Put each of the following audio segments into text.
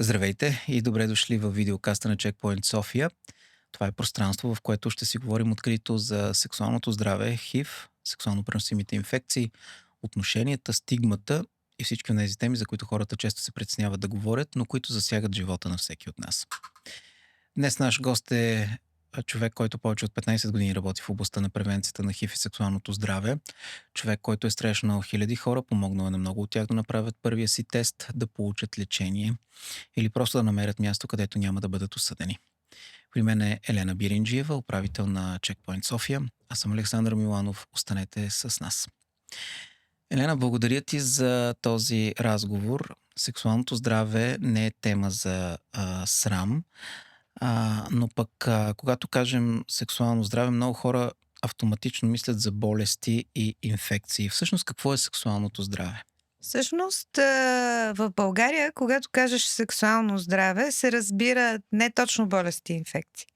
Здравейте и добре дошли в видеокаста на Checkpoint София. Това е пространство, в което ще си говорим открито за сексуалното здраве, ХИВ, сексуално преносимите инфекции, отношенията, стигмата и всички от тези теми, за които хората често се притесняват да говорят, но които засягат живота на всеки от нас. Днес наш гост е човек, който повече от 15 години работи в областта на превенцията на ХИВ и сексуалното здраве. Човек, който е срещнал хиляди хора, помогнал е на много от тях да направят първия си тест, да получат лечение или просто да намерят място, където няма да бъдат осъдени. При мен е Елена Биринджиева, управител на Checkpoint София. Аз съм Александър Миланов. Останете с нас. Елена, благодаря ти за този разговор. Сексуалното здраве не е тема за срам, но пък когато кажем сексуално здраве, много хора автоматично мислят за болести и инфекции. Всъщност какво е сексуалното здраве? Всъщност, в България, когато кажеш сексуално здраве, се разбира не точно болести и инфекции.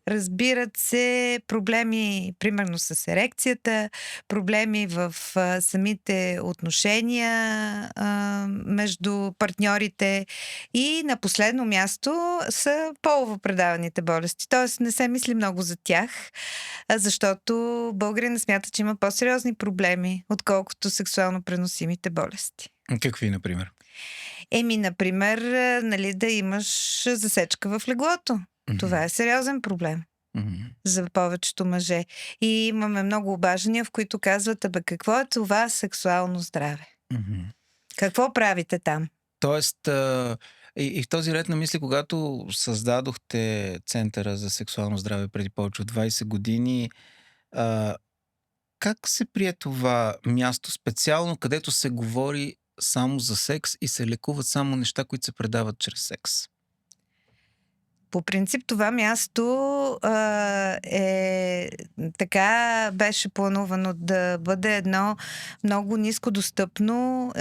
Разбират се проблеми, примерно с ерекцията, проблеми в самите отношения между партньорите и на последно място са полово-предаваните болести. Тоест не се мисли много за тях, защото българина смята, че има по-сериозни проблеми, отколкото сексуално преносимите болести. Какви, например? Например, нали, да имаш засечка в леглото. Това е сериозен проблем за повечето мъже. И имаме много обаждания, в които казват: абе, какво е това сексуално здраве? Какво правите там? Тоест, и в този ред на мисли, когато създадохте Центъра за сексуално здраве преди повече от 20 години, как се прие това място специално, където се говори само за секс и се лекуват само неща, които се предават чрез секс? По принцип това място така беше планувано да бъде едно много ниско достъпно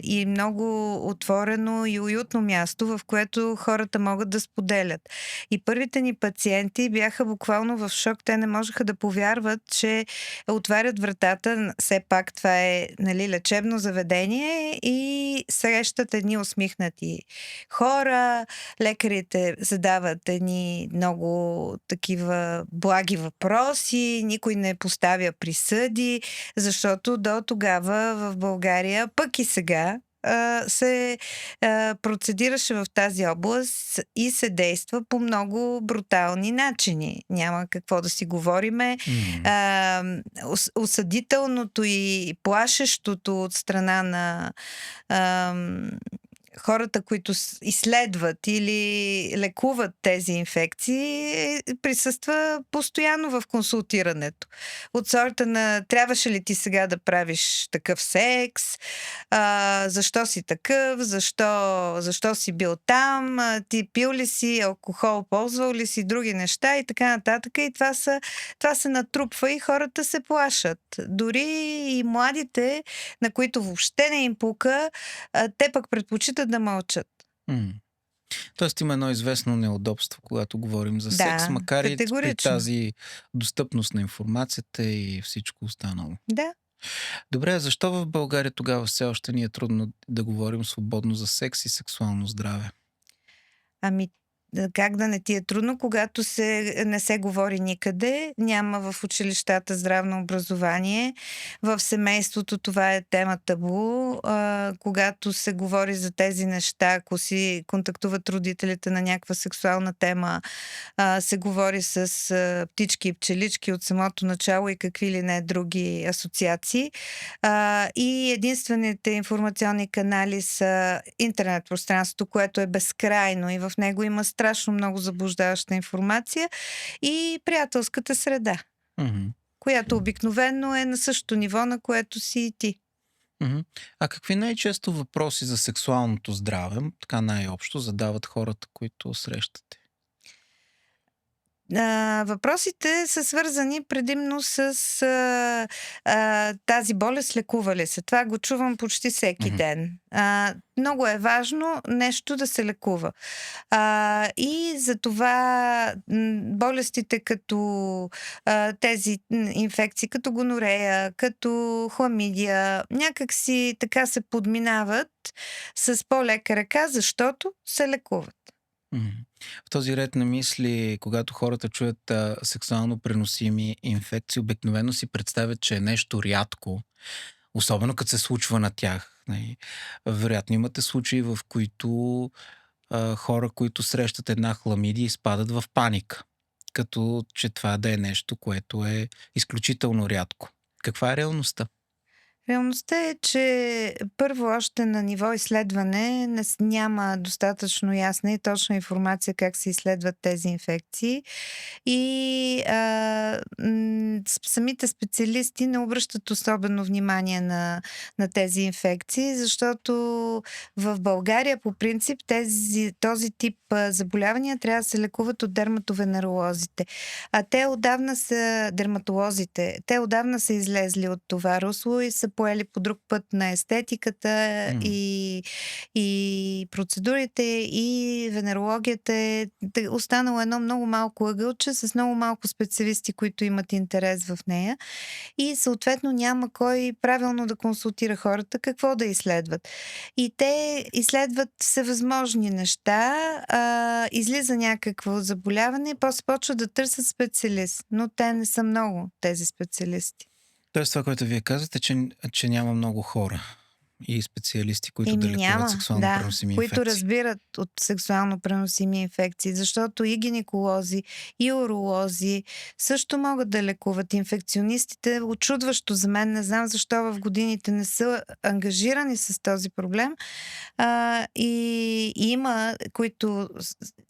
и много отворено и уютно място, в което хората могат да споделят. И първите ни пациенти бяха буквално в шок. Те не можеха да повярват, че отварят вратата. Все пак това е, нали, лечебно заведение и срещат едни усмихнати хора. Лекарите задават едни много такива благи въпроси, никой не поставя присъди, защото до тогава в България, пък и сега, се процедираше в тази област и се действа по много брутални начини. Няма какво да си говориме. Осъдителното и плашещото от страна на хората, които изследват или лекуват тези инфекции, присъства постоянно в консултирането. От сорта на: трябваше ли ти сега да правиш такъв секс? Защо си такъв? Защо си бил там? Ти пил ли си алкохол? Ползвал ли си други неща? И така нататък. И това се натрупва и хората се плашат. Дори и младите, на които въобще не им пука, те пък предпочитат да мълчат. Тоест има едно известно неудобство, когато говорим за секс, макар и при тази достъпност на информацията и всичко останало. Да. Добре, защо в България тогава все още ни е трудно да говорим свободно за секс и сексуално здраве? Как да не ти е трудно, когато не се говори никъде, няма в училищата здравно образование, в семейството това е тема табу, когато се говори за тези неща, ако си контактуват родителите на някаква сексуална тема, се говори с птички и пчелички от самото начало и какви ли не други асоциации. И единствените информационни канали са интернет пространството, което е безкрайно и в него има страшно много заблуждаваща информация, и приятелската среда, която обикновено е на същото ниво, на което си и ти. А какви най-често въпроси за сексуалното здраве, така най-общо, задават хората, които срещате? Въпросите са свързани предимно с тази болест лекува ли се. Това го чувам почти всеки Мгм. ден. Много е важно нещо да се лекува. И за това болестите като тези инфекции, като гонорея, като хламидия, някак си така се подминават с по-лека ръка, защото се лекуват. Мгм. В този ред на мисли, когато хората чуят сексуално преносими инфекции, обикновено си представят, че е нещо рядко, особено като се случва на тях. Нали. Вероятно имате случаи, в които хора, които срещат една хламидия, изпадат в паника, като че това да е нещо, което е изключително рядко. Каква е реалността? Реалността е, че първо още на ниво изследване няма достатъчно ясна и точна информация как се изследват тези инфекции. И самите специалисти не обръщат особено внимание на тези инфекции, защото в България по принцип този тип заболявания трябва да се лекуват от дерматовенеролозите. А те отдавна са дерматолозите. Те отдавна са излезли от това русло и са поели по друг път на естетиката М. и процедурите, и венерологията е останало едно много малко ъгълче с много малко специалисти, които имат интерес в нея. И съответно няма кой правилно да консултира хората какво да изследват. И те изследват всевъзможни неща, излиза някакво заболяване, после почват да търсят специалист. Но те не са много, тези специалисти. Тоест това, което вие казвате, че няма много хора и специалисти, които да лекуват Няма, сексуално да, преносими които инфекции. разбират от сексуално преносими инфекции, защото и гинеколози, и уролози също могат да лекуват. Инфекционистите, очудващо за мен, не знам защо в годините не са ангажирани с този проблем. И има, които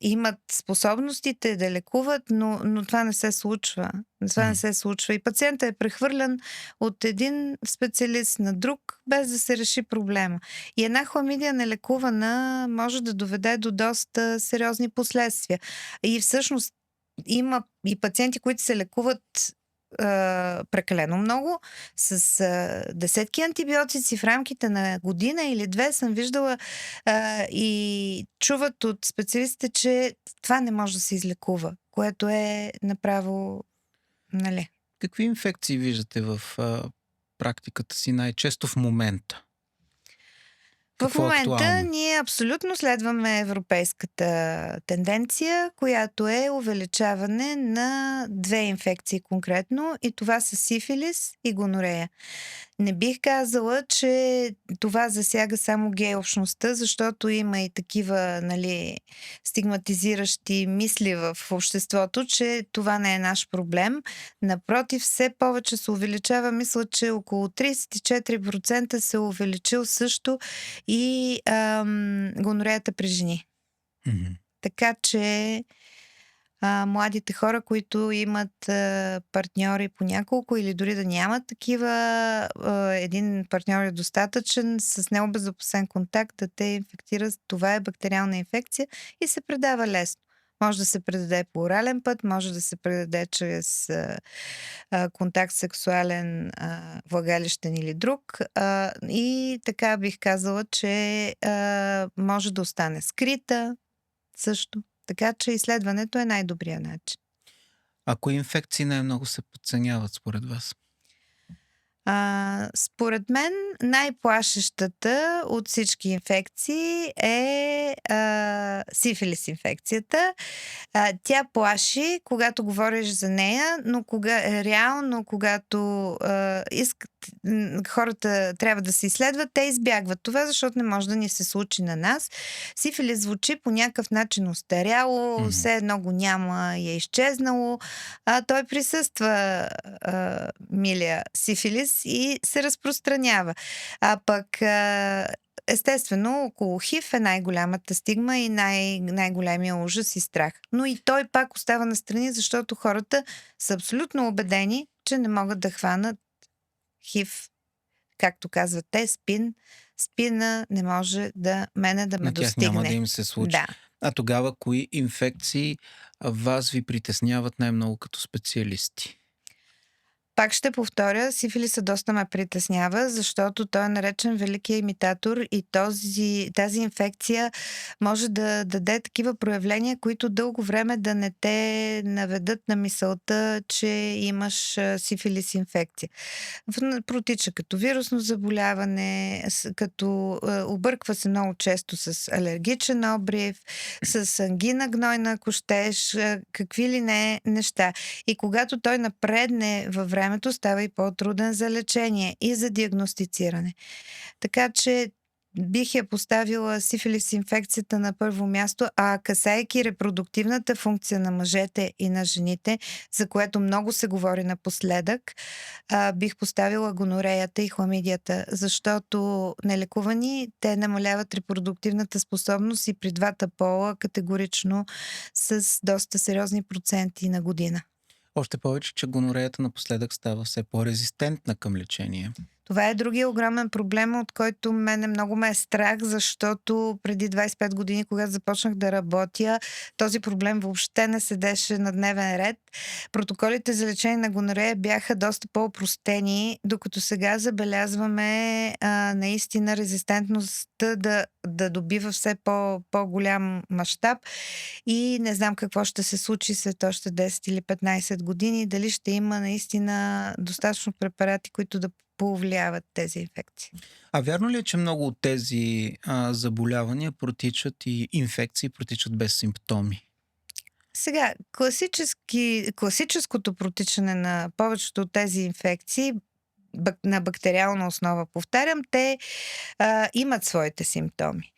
имат способностите да лекуват, но това не се случва. Това не Мгм. се случва. И пациентът е прехвърлян от един специалист на друг, без да се реши проблема. И една хламидия нелекувана може да доведе до доста сериозни последствия. И всъщност има и пациенти, които се лекуват прекалено много, с десетки антибиотици в рамките на година или две съм виждала и чуват от специалистите, че това не може да се излекува, което е направо, нали. Какви инфекции виждате в практиката си най-често в момента? В Какво е момента актуално? ние абсолютно следваме европейската тенденция, която е увеличаване на две инфекции конкретно, и това са сифилис и гонорея. Не бих казала, че това засяга само гей общността, защото има и такива, нали, стигматизиращи мисли в обществото, че това не е наш проблем. Напротив, все повече се увеличава. Мисля, че около 34% се е увеличил също и гонореята при жени. Мгм. Така че младите хора, които имат партньори по няколко или дори да нямат такива, един партньор е достатъчен, с необезопасен контакт да те инфектира. Това е бактериална инфекция и се предава лесно. Може да се предаде по орален път, може да се предаде чрез контакт сексуален, влагалищен или друг. И така бих казала, че може да остане скрита също. Така че изследването е най-добрият начин. А кои инфекции най-много се подценяват според вас? Според мен най-плашещата от всички инфекции е сифилис инфекцията. Тя плаши, когато говориш за нея, но реално, когато хората трябва да се изследват, те избягват това, защото не може да ни се случи на нас. Сифилис звучи по някакъв начин остаряло, Мгм. все едно го няма и е изчезнало. Той присъства, милия сифилис, и се разпространява. Пък естествено, около ХИВ е най-голямата стигма и най-големия ужас и страх. Но и той пак остава настрани, защото хората са абсолютно убедени, че не могат да хванат ХИВ. Както казват те, спина не може да ме На тях няма да достигне. им се случи. Да. А тогава кои инфекции вас ви притесняват най-много като специалисти? Пак ще повторя, сифилиса доста ме притеснява, защото той е наречен великия имитатор и тази инфекция може да даде такива проявления, които дълго време да не те наведат на мисълта, че имаш сифилис инфекция. Протича като вирусно заболяване, като обърква се много често с алергичен обрив, с ангина гнойна, ако щеш, какви ли не неща. И когато той напредне във времето, става и по-труден за лечение и за диагностициране. Така че бих я поставила сифилис инфекцията на първо място, а касайки репродуктивната функция на мъжете и на жените, за което много се говори напоследък, бих поставила гонореята и хламидията, защото нелекувани те намаляват репродуктивната способност и при двата пола категорично с доста сериозни проценти на година. Още повече, че гонореята напоследък става все по-резистентна към лечение. Това е другия огромен проблем, от който мене много ме е страх, защото преди 25 години, когато започнах да работя, този проблем въобще не седеше на дневен ред. Протоколите за лечение на гонорея бяха доста по-опростени, докато сега забелязваме наистина резистентността да добива все по-голям мащаб и не знам какво ще се случи след още 10 или 15 години, дали ще има наистина достатъчно препарати, които да повлияват тези инфекции. А вярно ли е, че много от тези заболявания протичат и инфекции протичат без симптоми? Сега, класическото протичане на повечето от тези инфекции на бактериална основа, повтарям, те имат своите симптоми.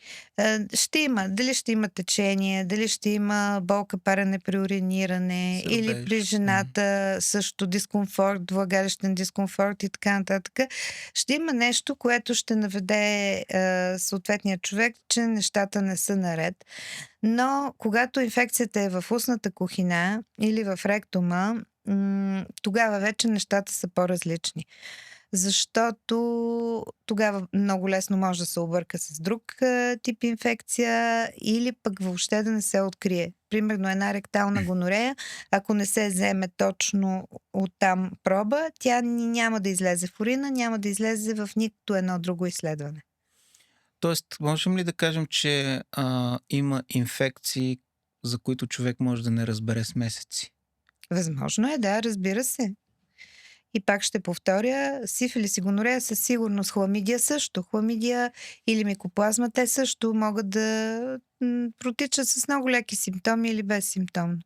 Дали ще има течение, дали ще има болка, парене при уриниране, или при жената също дискомфорт, влагалищен дискомфорт и така нататък. Ще има нещо, което ще наведе съответния човек, че нещата не са наред. Но когато инфекцията е в устната кухина или в ректума, тогава вече нещата са по-различни. Защото тогава много лесно може да се обърка с друг тип инфекция или пък въобще да не се открие. Примерно една ректална гонорея, ако не се вземе точно оттам проба, тя няма да излезе в урина, няма да излезе в нито едно друго изследване. Тоест, можем ли да кажем, че има инфекции, за които човек може да не разбере с месеци? Възможно е, да, разбира се. И пак ще повторя, сифилис и гонорея със сигурност, хламидия също. Хламидия или микоплазма, те също могат да протичат с много леки симптоми или безсимптомно.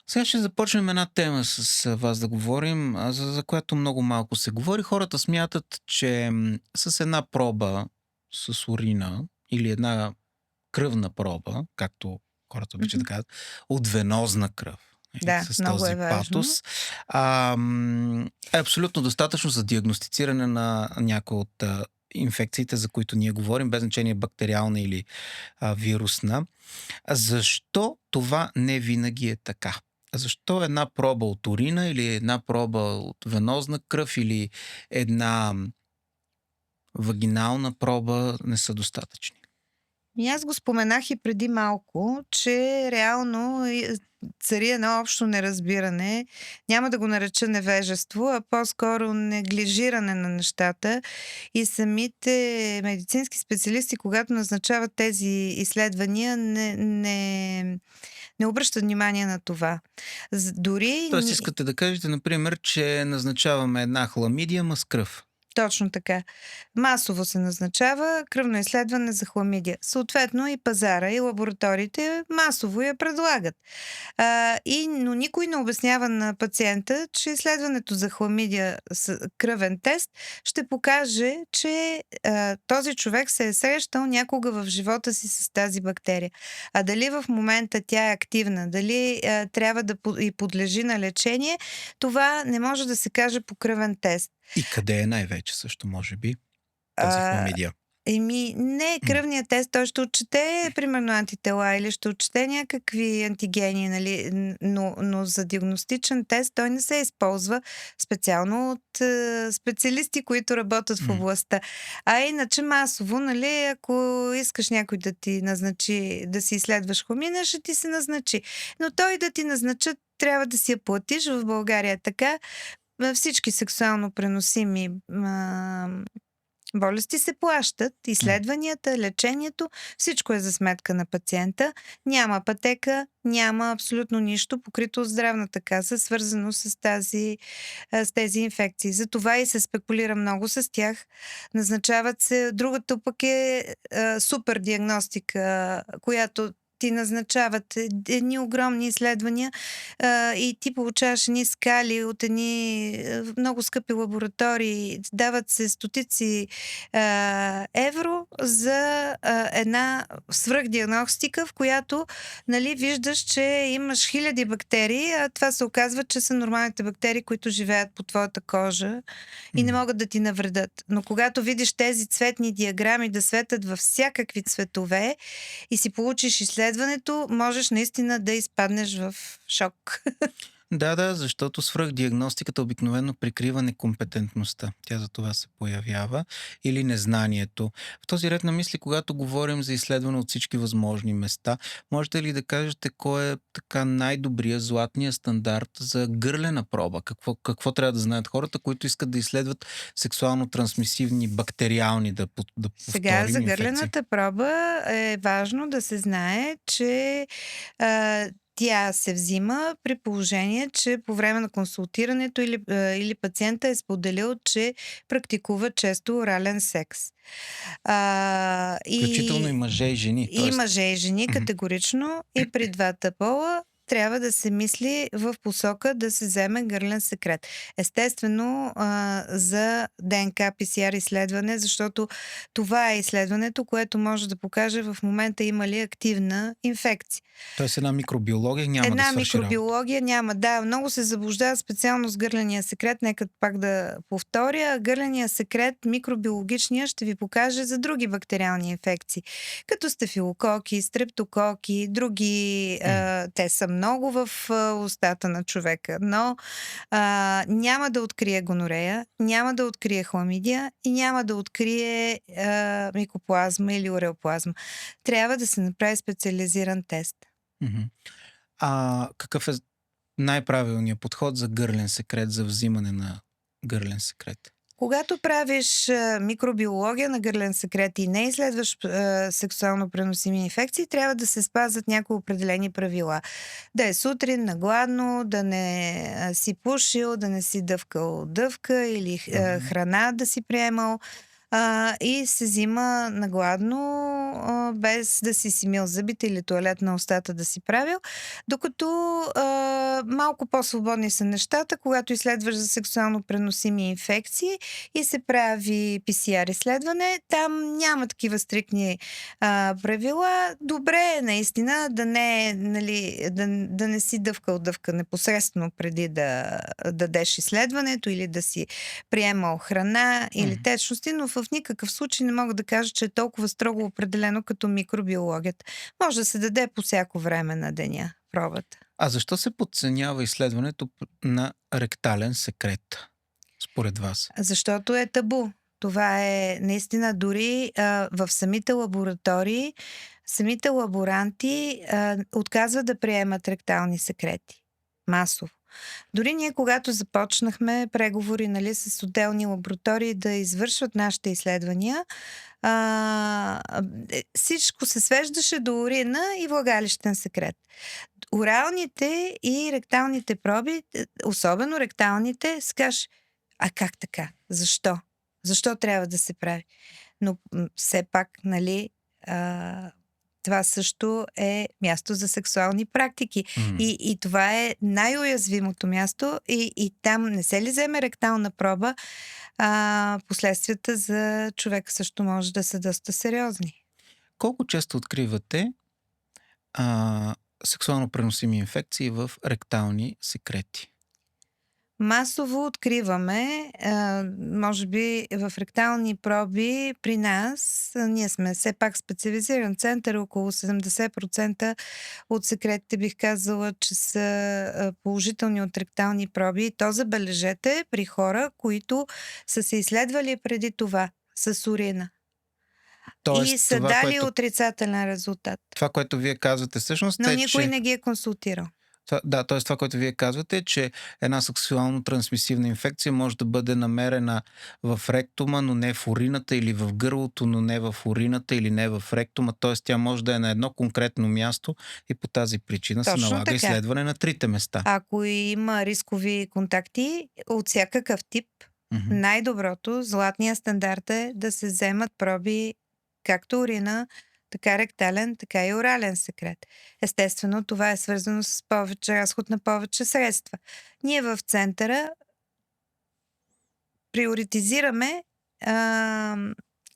Сега ще започнем една тема с вас да говорим, за която много малко се говори. Хората смятат, че с една проба с урина или една кръвна проба, както хората обичат да казват, от венозна кръв, Да, с много този е важно. патос, е абсолютно достатъчно за диагностициране на някои от инфекциите, за които ние говорим, без значение бактериална или вирусна. Защо това не винаги е така? Защо една проба от урина или една проба от венозна кръв или една вагинална проба не са достатъчни? И аз го споменах и преди малко, че реално цари едно общо неразбиране. Няма да го нареча невежество, а по-скоро неглижиране на нещата. И самите медицински специалисти, когато назначават тези изследвания, не обръщат внимание на това. Дори... Тоест искате да кажете, например, че назначаваме една хламидия, ма с кръв. Точно така. Масово се назначава кръвно изследване за хламидия. Съответно и пазара, и лабораториите масово я предлагат. Но никой не обяснява на пациента, че изследването за хламидия с кръвен тест ще покаже, че този човек се е срещал някога в живота си с тази бактерия. А дали в момента тя е активна, дали трябва да и подлежи на лечение, това не може да се каже по кръвен тест. И къде е най-вече също, може би, тази хламидия? Не, М. кръвният тест, той ще отчете примерно антитела или ще отчете някакви антигени, нали, но за диагностичен тест той не се използва специално от специалисти, които работят в М. областта. А иначе масово, нали, ако искаш някой да ти назначи да си изследваш хомина, ще ти се назначи. Но той да ти назначат, трябва да си я платиш. В България е така. Всички сексуално преносими болести се плащат, М. изследванията, лечението, всичко е за сметка на пациента. Няма пътека, няма абсолютно нищо покрито от здравната каса, свързано с тези инфекции. Затова и се спекулира много с тях. Назначават се. Другото пък е супер диагностика, която ти назначават едни огромни изследвания и ти получаваш едни скали от едни много скъпи лаборатории. Дават се стотици евро за една свръхдиагностика, в която, нали, виждаш, че имаш хиляди бактерии, а това се оказва, че са нормалните бактерии, които живеят по твоята кожа и не М. могат да ти навредят. Но когато видиш тези цветни диаграми да светят във всякакви цветове и си получиш изследването, можеш наистина да изпаднеш в шок. Да, защото свръхдиагностиката обикновено прикрива некомпетентността. Тя за това се появява или незнанието. В този ред на мисли, когато говорим за изследване от всички възможни места, можете ли да кажете кой е така най-добрия златния стандарт за гърлена проба? Какво трябва да знаят хората, които искат да изследват сексуално трансмисивни бактериални, да Сега повторим, за инфекции? гърлената проба е важно да се знае, че тя се взима при положение, че по време на консултирането или пациента е споделил, че практикува често орален секс. А, Включително и и мъже и жени. И Тоест, мъже и жени мгм. категорично, и при двата пола трябва да се мисли в посока да се вземе гърлен секрет. Естествено, за ДНК PCR изследване, защото това е изследването, което може да покаже в момента има ли активна инфекция. Тоест една микробиология няма да Една свърши работа. микробиология няма. Да, много се заблуждават специално с гърления секрет. Нека пак да повторя. Гърления секрет, микробиологичния, ще ви покаже за други бактериални инфекции, като стафилококи, стрептококи, други. М. Те са много в устата на човека, но няма да открие гонорея, няма да открие хламидия и няма да открие микоплазма или уреоплазма. Трябва да се направи специализиран тест. Мгм. Какъв е най-правилният подход за гърлен секрет, за взимане на гърлен секрет? Когато правиш микробиология на гърлен секрет и не изследваш сексуално преносими инфекции, трябва да се спазват някои определени правила. Да е сутрин, нагладно, да не си пушил, да не си дъвкал дъвка или Мгм. храна да си приемал. И се взима нагладно, без да си мил зъбите или тоалет на устата да си правил, докато малко по-свободни са нещата, когато изследваш за сексуално преносими инфекции и се прави PCR изследване. Там няма такива стриктни правила. Добре е наистина да не, нали, да не си дъвкал дъвка непосредствено преди да дадеш изследването или да си приемал храна или Мгм. течности, но в никакъв случай не мога да кажа, че е толкова строго определено като микробиологията. Може да се даде по всяко време на деня пробата. А защо се подценява изследването на ректален секрет, според вас? Защото е табу. Това е наистина дори в самите лаборатории, самите лаборанти отказват да приемат ректални секрети. Масово. Дори ние, когато започнахме преговори, нали, с отделни лаборатории да извършват нашите изследвания, всичко се свеждаше до урина и влагалищен секрет. Оралните и ректалните проби, особено ректалните, си кажеш: а как така? Защо? Защо трябва да се прави? Но все пак, нали, а, това също е място за сексуални практики. М. И това е най-уязвимото място. И там не се ли вземе ректална проба, последствията за човека също може да са доста сериозни. Колко често откривате а, сексуално преносими инфекции в ректални секрети? Масово откриваме, може би в ректални проби при нас, ние сме все пак специализиран център, около 70% от секретите бих казала, че са положителни от ректални проби. И то забележете при хора, които са се изследвали преди това с урина и са дали отрицателен резултат. Това, което вие казвате всъщност Но никой не ги е консултирал. Т.е. това, което вие казвате, е, че една сексуално трансмисивна инфекция може да бъде намерена в ректума, но не в урината, или в гърлото, но не в урината, или не в ректума. Т.е. тя може да е на едно конкретно място и по тази причина Точно се налага така. изследване на трите места. Ако има рискови контакти от всякакъв тип, най-доброто, златния стандарт е да се вземат проби както урина, така ректален, така и орален секрет. Естествено, това е свързано с повече разход на повече средства. Ние в центъра приоритизираме,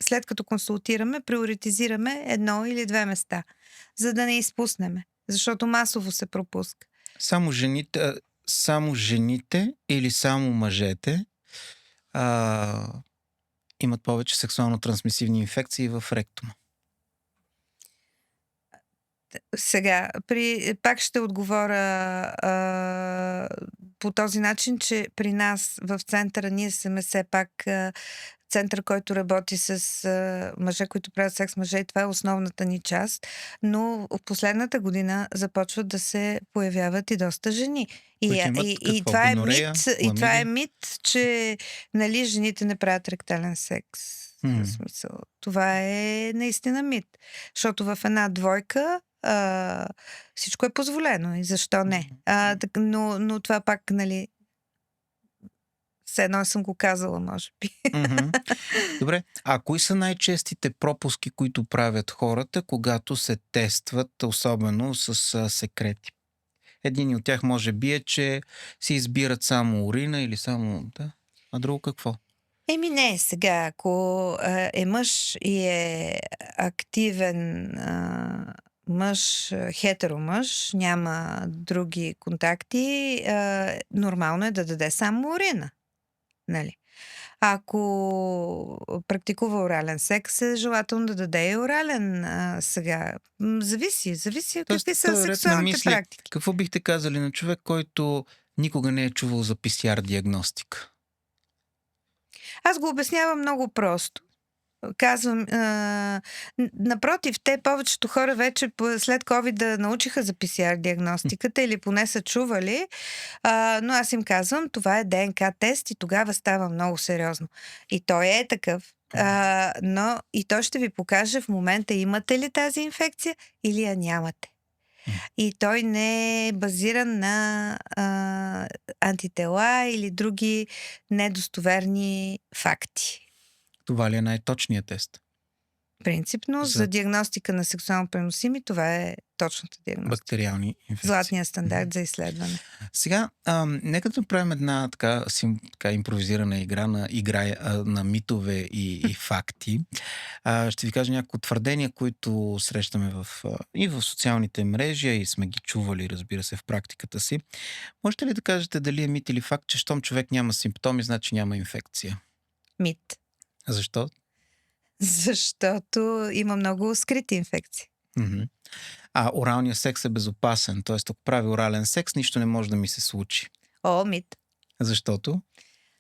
след като консултираме, приоритизираме 1 или 2 места, за да не изпуснеме, защото масово се пропуска. Само жените или само мъжете имат повече сексуално трансмисивни инфекции в ректума? Сега, пак ще отговоря по този начин, че при нас в центъра ние сме все пак център, който работи с мъже, които правят секс с мъже, и това е основната ни част, но в последната година започват да се появяват и доста жени. И това е мит, че нали, жените не правят ректален секс. В смисъл. Това е наистина мит. Защото в една двойка всичко е позволено и защо не. Но това пак, нали, все едно съм го казала, може би. Добре. А кои са най-честите пропуски, които правят хората, когато се тестват, особено с секрети? Един от тях може би е, че си избират само урина или само... Да. А друго какво? Не, сега, ако е мъж и е активен мъж, хетеромъж, няма други контакти, нормално е да даде само урина. Нали? Ако практикува орален секс, е желателно да даде и орален сега. Зависи какви са сексуалните практики. Какво бихте казали на човек, който никога не е чувал за PCR диагностика? Аз го обяснявам много просто. Казвам, напротив, те повечето хора вече след COVID научиха за PCR диагностиката или поне са чували, но аз им казвам, това е ДНК тест и тогава става много сериозно. И той е такъв, но и той ще ви покаже в момента имате ли тази инфекция или я нямате. И той не е базиран на антитела или други недостоверни факти. Това ли е най-точният тест? Принципно, за диагностика на сексуално преносими, това е точната диагностика. Бактериални инфекции. Златният стандарт за изследване. Сега, нека да правим една така импровизирана игра на митове и факти. Ще ви кажа някои твърдения, които срещаме и в социалните мрежи, и сме ги чували, разбира се, в практиката си. Можете ли да кажете дали е мит или факт, че щом човек няма симптоми, значи няма инфекция? Мит. Защо? Защото има много скрити инфекции. Оралният секс е безопасен, т.е. ако прави орален секс, нищо не може да ми се случи. Мит. Защото?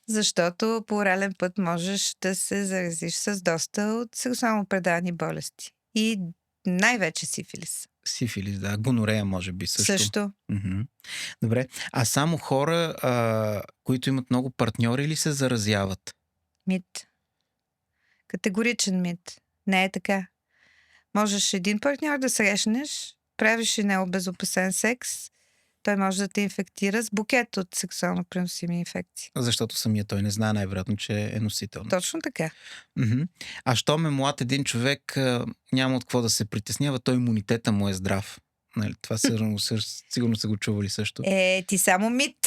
Защото по орален път можеш да се заразиш с доста от сексуално предавани болести. И най-вече сифилис. Сифилис, да. Гонорея може би също. Също. Добре. А само хора, които имат много партньори, ли се заразяват? Мит. Категоричен мит. Не е така. Можеш един партньор да срещнеш, правиш и необезопасен секс, той може да те инфектира с букет от сексуално преносими инфекции. Защото самия той не знае най-вероятно, че е носител. Точно така. А щом е млад един човек, няма от какво да се притеснява, той имунитета му е здрав. Нали? Това сигурно са го чували също. Ти само мит.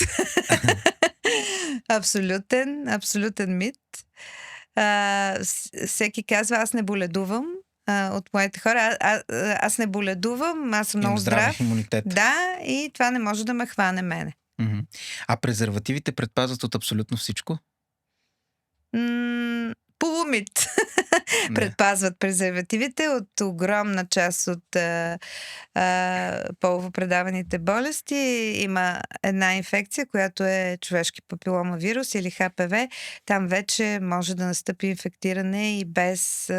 Абсолютен мит. Всеки казва, аз не боледувам от моите хора. Аз не боледувам, аз съм много здрав. Имунитет. Да, и това не може да ме хване мене. Мгм. А презервативите предпазват от абсолютно всичко? Полумит. Да. Предпазват презервативите от огромна част от половопредаваните болести. Има една инфекция, която е човешки папиломавирус или ХПВ. Там вече може да настъпи инфектиране и без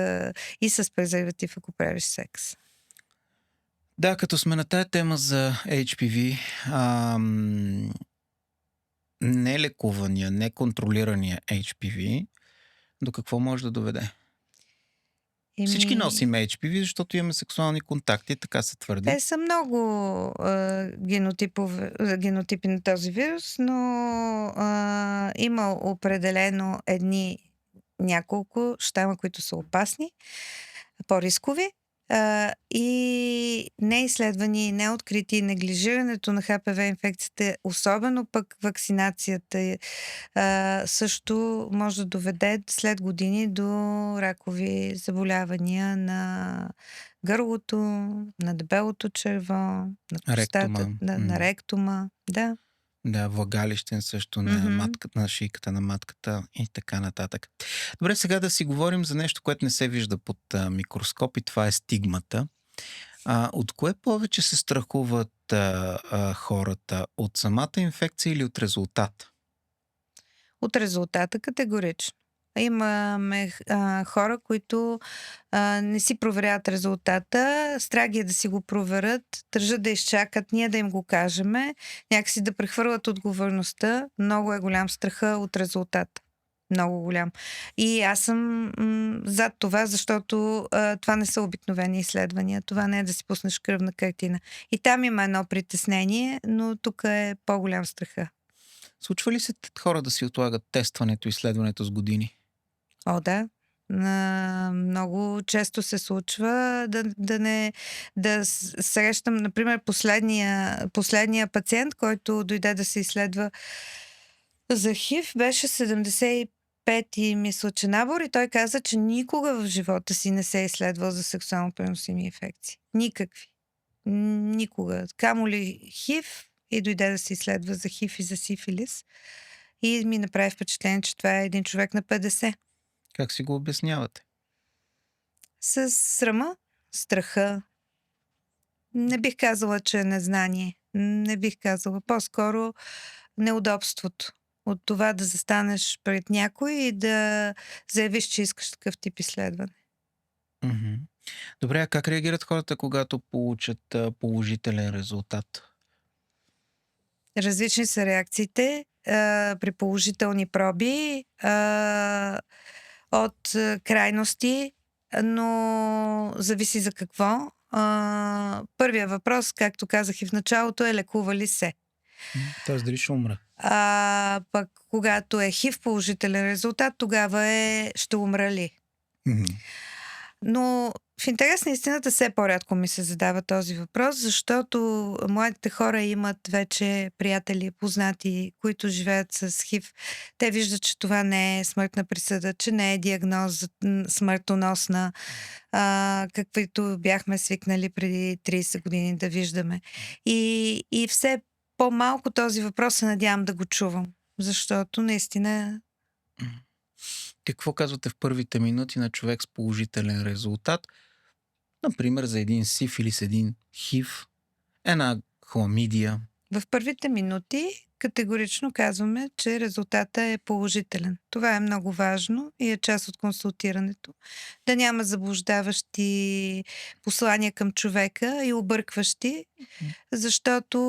и с презерватив, ако правиш секс. Да, като сме на тая тема за HPV, ам, нелекувания, неконтролирания HPV, до какво може да доведе? Всички Еми, носим HPV, защото имаме сексуални контакти, така се твърди. те са много генотипи на този вирус, но има определено няколко щама, които са опасни, по-рискови. И неизследвани, неоткрити, неглижирането на ХПВ инфекцията, особено пък вакцинацията, също може да доведе след години до ракови заболявания на гърлото, на дебелото черво, на простата, Ректума. на ректума. Да. Да, влагалищен също на Мгм. матката, на шийката на матката и така нататък. Добре, сега да си говорим за нещо, което не се вижда под микроскоп и това е стигмата. От кое повече се страхуват хората? От самата инфекция или от резултата? От резултата категорично. Имаме хора, които не си проверяват резултата, страх ги е да си го проверят, държат да изчакат, ние да им го кажеме, някакси да прехвърлят отговорността. Много е голям страха от резултата. Много голям. И аз съм зад това, защото това не са обикновени изследвания. Това не е да си пуснеш кръвна картина. И там има едно притеснение, но тук е по-голям страха. Случва ли се хора да си отлагат тестването и изследването с години? О, да. Много често се случва срещам, например, последния пациент, който дойде да се изследва за ХИВ, беше 75-ти, мисля, че набор, и той каза, че никога в живота си не се е изследвал за сексуално преносими инфекции. Никакви. Никога. Камо ли ХИВ, и дойде да се изследва за ХИВ и за сифилис. И ми направи впечатление, че това е един човек на 50. Как си го обяснявате? С срама, страха. Не бих казала, че е незнание. Не бих казала. По-скоро неудобството от това да застанеш пред някой и да заявиш, че искаш такъв тип изследване. Мгм. Добре, а как реагират хората, когато получат положителен резултат? Различни са реакциите при положителни проби от крайности, но зависи за какво. Първият въпрос, както казах и в началото, е лекува ли се. Тоест дали ще умра? Пък когато е ХИВ положителен резултат, тогава ще умра ли. Мгм. Но в интерес на истината все по-рядко ми се задава този въпрос, защото младите хора имат вече приятели, познати, които живеят с ХИВ. Те виждат, че това не е смъртна присъда, че не е диагноза смъртоносна, каквито бяхме свикнали преди 30 години да виждаме. И все по-малко този въпрос се надявам да го чувам, защото наистина. Какво казвате в първите минути на човек с положителен резултат? Например, за един сифилис, един ХИВ, една хламидия. В първите минути категорично казваме, че резултатът е положителен. Това е много важно и е част от консултирането. Да няма заблуждаващи послания към човека и объркващи, защото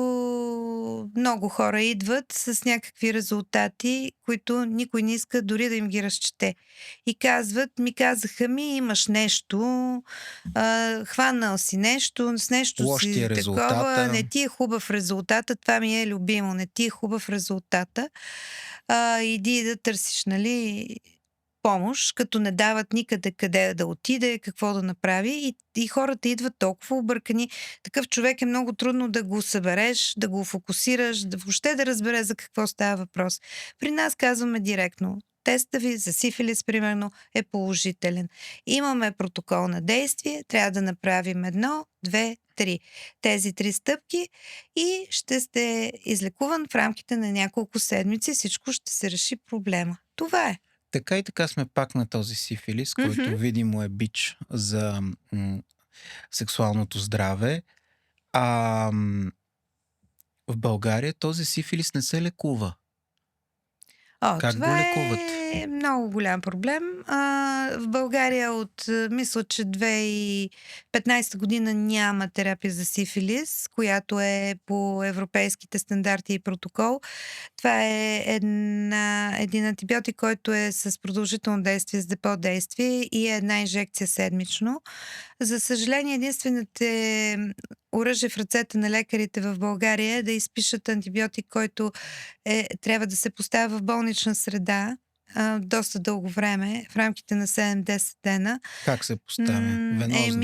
много хора идват с някакви резултати, които никой не иска дори да им ги разчете. И казаха ми, имаш нещо, хванал си нещо, с нещо Лош ти си е такова, резултата. не ти е хубав резултата, това ми е любимо, не ти е хубав резултата. Иди да търсиш, нали, помощ, като не дават никъде къде да отиде, какво да направи, и хората идват толкова объркани. Такъв човек е много трудно да го събереш, да го фокусираш, да въобще да разбере за какво става въпрос. При нас казваме директно: теста ви за сифилис, примерно, е положителен. Имаме протокол на действие, трябва да направим 1, 2, 3. Тези 3 стъпки и ще сте излекуван в рамките на няколко седмици. Всичко ще се реши проблема. Това е. Така и така сме пак на този сифилис, Мгм. който видимо е бич за сексуалното здраве. А в България този сифилис не се лекува. Как го Това лекуват? е много голям проблем. В България мисля, че 2015 година няма терапия за сифилис, която е по европейските стандарти и протокол. Това е един антибиотик, който е с продължително действие, с депо действие и е една инжекция седмично. За съжаление, единствените оръжие в ръцете на лекарите в България е да изпишат антибиотик, който трябва да се поставя в болнична среда доста дълго време, в рамките на 7-10 дена. Как се поставя? Венозно?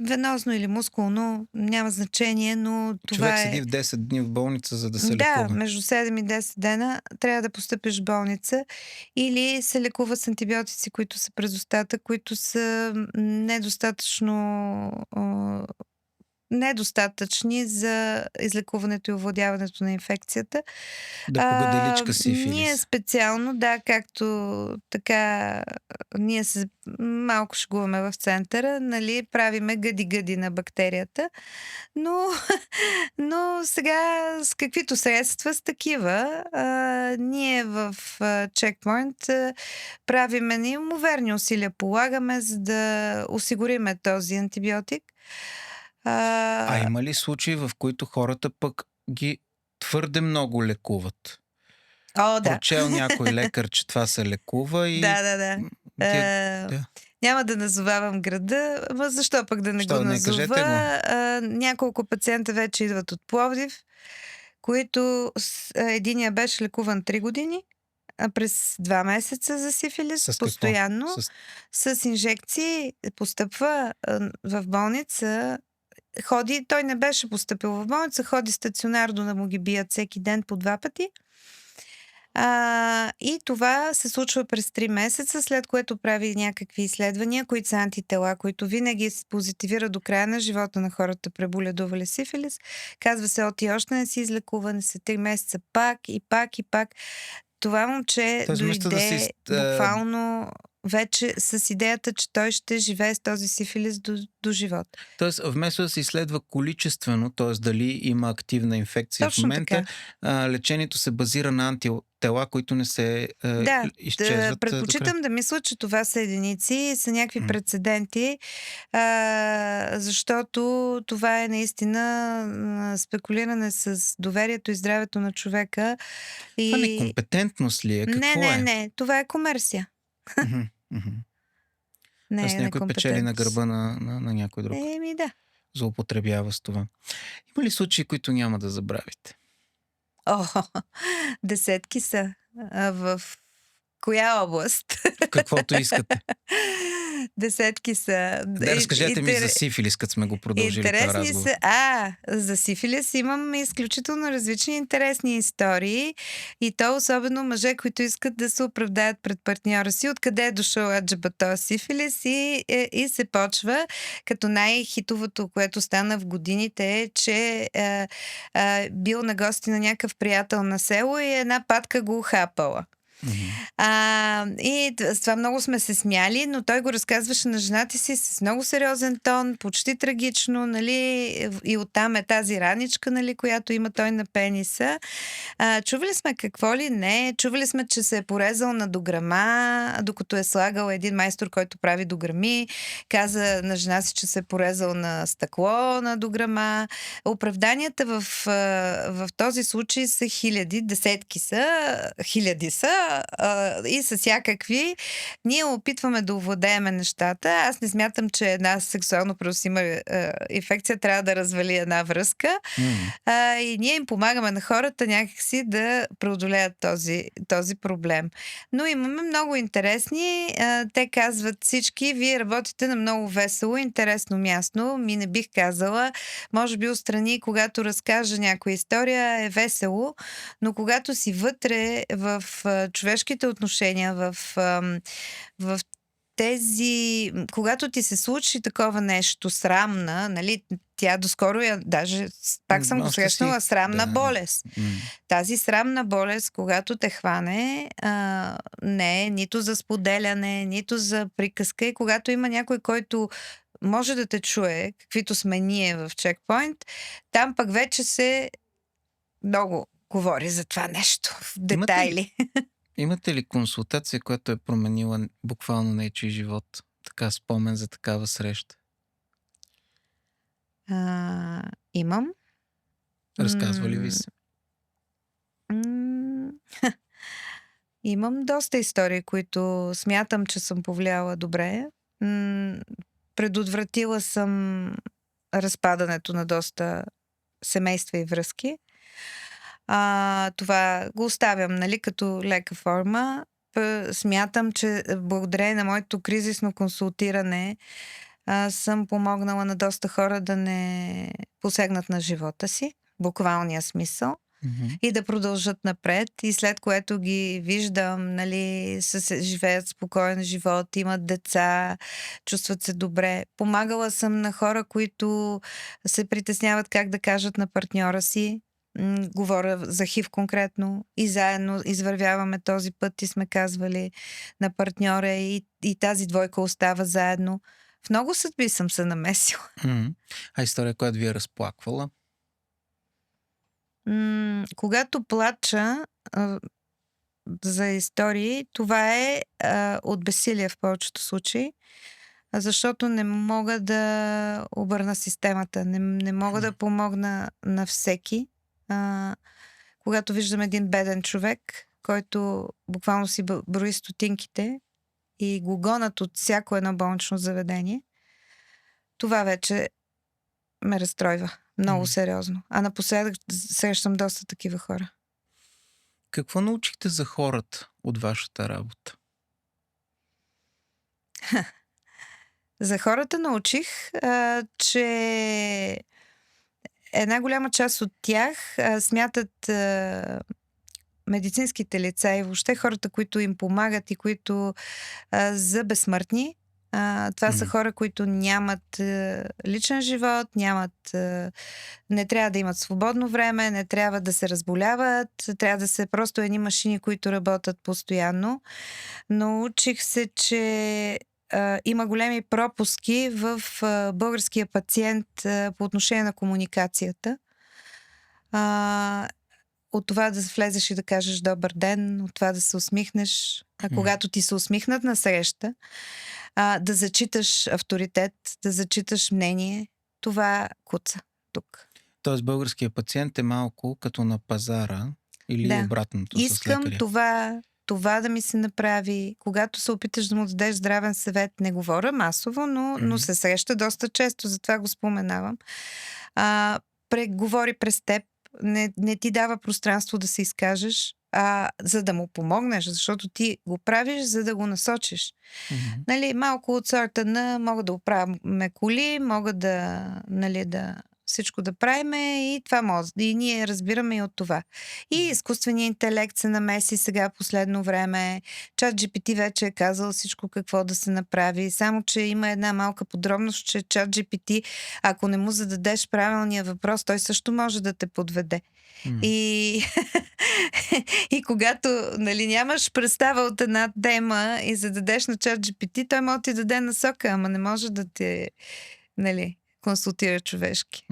Венозно или мускулно, няма значение, но това Човек седи в 10 дни в болница, за да се лекува. Да, между 7 и 10 дена трябва да постъпиш в болница или се лекува с антибиотици, които са през устата, които са недостатъчни за излекуването и овладяването на инфекцията. Да погаделичка сифилис. Ние специално, както така, ние се малко шегуваме в центъра, нали, правиме гъди-гъди на бактерията, но сега с каквито средства с такива, ние в Checkpoint правиме неимоверни усилия, полагаме, за да осигуриме този антибиотик. Има ли случаи, в които хората пък ги твърде много лекуват? Да. Прочел някой лекар, че това се лекува и... Да. Няма да назовавам града, защо пък да не го назова? Няколко пациента вече идват от Пловдив, които единия беше лекуван 3 години, през 2 месеца за сифилис, постоянно, с инжекции, постъпва в болница, ходи, той не беше постъпил в болница, ходи стационарно да му ги бият всеки ден по 2 пъти. И това се случва през 3 месеца, след което прави някакви изследвания, които са антитела, които винаги се позитивира до края на живота на хората, преболедували сифилис. Казва се, и още не си излекуван, се 3 месеца пак и пак. Това момче дойде буквално вече с идеята, че той ще живее с този сифилис до живота. Тоест, вместо да се изследва количествено, т.е. дали има активна инфекция точно в момента, лечението се базира на антитела, които не се изчезват. Предпочитам да мисля, че това са единици и са някакви прецеденти, защото това е наистина спекулиране с доверието и здравето на човека. Това некомпетентност ли е? Какво Не, това е комерция. Тоест някой печели на гърба на някой друг. Да. Злоупотребява с това. Има ли случаи, които няма да забравите? Десетки са. В коя област? Каквото искате. Десетки са. Разкажете ми за сифилис, като сме го продължили този разговор. За сифилис имам изключително различни интересни истории и то особено мъже, които искат да се оправдаят пред партньора си, откъде е дошъл аджаба този сифилис и се почва, като най-хитовото, което стана в годините е, че бил на гости на някакъв приятел на село и една патка го ухапала. И с това много сме се смяли, но той го разказваше на жената си с много сериозен тон, почти трагично, нали, и оттам е тази раничка, нали, която има той на пениса. Чували сме какво ли не, чували сме, че се е порезал на дограма, докато е слагал един майстор, който прави дограми, каза на жена си, че се е порезал на стъкло на дограма. Оправданията в този случай са хиляди, десетки са, хиляди са, и с всякакви. Ние опитваме да овладееме нещата. Аз не смятам, че една сексуално преносима инфекция трябва да развали една връзка. И ние им помагаме на хората някакси да преодолеят този проблем. Но имаме много интересни. Те казват всички, вие работите на много весело, интересно място. Не бих казала. Може би отстрани, когато разкажа някоя история, е весело, но когато си вътре в човешките отношения, в тези, когато ти се случи такова нещо, срамна, нали, тя доскоро даже, пак съм го Още си... срещнала, срамна Да. болест. Тази срамна болест, когато те хване, не е нито за споделяне, нито за приказка. И когато има някой, който може да те чуе, каквито сме ние в Checkpoint, там пък вече се много говори за това нещо в детайли. Имате ли консултация, която е променила буквално нечий живот? Така спомен за такава среща. Имам. Разказва ли ви се? Имам доста истории, които смятам, че съм повлияла добре. Предотвратила съм разпадането на доста семейства и връзки. Това го оставям, нали, като лека форма. Смятам, че благодарение на моето кризисно консултиране съм помогнала на доста хора да не посегнат на живота си, буквалния смисъл, и да продължат напред. И след което ги виждам, нали, живеят спокоен живот, имат деца, чувстват се добре. Помагала съм на хора, които се притесняват как да кажат на партньора си. Говоря за ХИВ конкретно, и заедно извървяваме този път и сме казвали на партньора, и тази двойка остава заедно. В много съдби съм се намесила. А история, която ви е разплаквала? Когато плача за истории, това е от безсилие в повечето случаи, защото не мога да обърна системата, не мога да помогна на всеки. Когато виждам един беден човек, който буквално си брои стотинките и го гонат от всяко едно болнично заведение, това вече ме разстройва много сериозно. А напоследък срещам доста такива хора. Какво научихте за хората от вашата работа? За хората научих, че една голяма част от тях смятат медицинските лица и въобще хората, които им помагат и които за безсмъртни. Това са хора, които нямат личен живот, не трябва да имат свободно време, не трябва да се разболяват, трябва да са просто едни машини, които работят постоянно. Научих се, че има големи пропуски в българския пациент по отношение на комуникацията. От това да влезеш и да кажеш добър ден, от това да се усмихнеш, когато ти се усмихнат на среща, да зачиташ авторитет, да зачиташ мнение, това куца тук. Тоест българският пациент е малко като на пазара или обратното с лекаря? Искам това да ми се направи. Когато се опиташ да му дадеш здравен съвет, не говоря масово, но се среща доста често, затова го споменавам. Говори през теб, не ти дава пространство да се изкажеш, за да му помогнеш, защото ти го правиш, за да го насочиш. Нали, малко от сорта на мога да оправяме коли, мога да, нали, да всичко да правиме, и това може. И ние разбираме и от това. И изкуственият интелект се намеси сега последно време. ChatGPT вече е казал всичко какво да се направи. Само че има една малка подробност, че ChatGPT, ако не му зададеш правилния въпрос, той също може да те подведе. И когато, нали, нямаш представа от една тема и зададеш на ChatGPT, той може да ти даде насока, ама не може да те, нали, консултира човешки.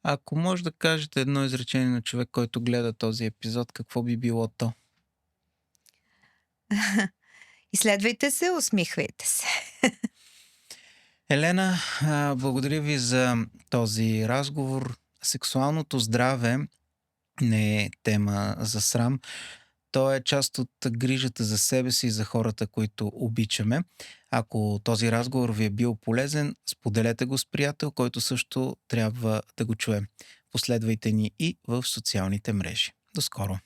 Ако може да кажете едно изречение на човек, който гледа този епизод, какво би било то? Изследвайте се, усмихвайте се. Елена, благодаря ви за този разговор. Сексуалното здраве не е тема за срам. То е част от грижата за себе си и за хората, които обичаме. Ако този разговор ви е бил полезен, споделете го с приятел, който също трябва да го чуе. Последвайте ни и в социалните мрежи. До скоро!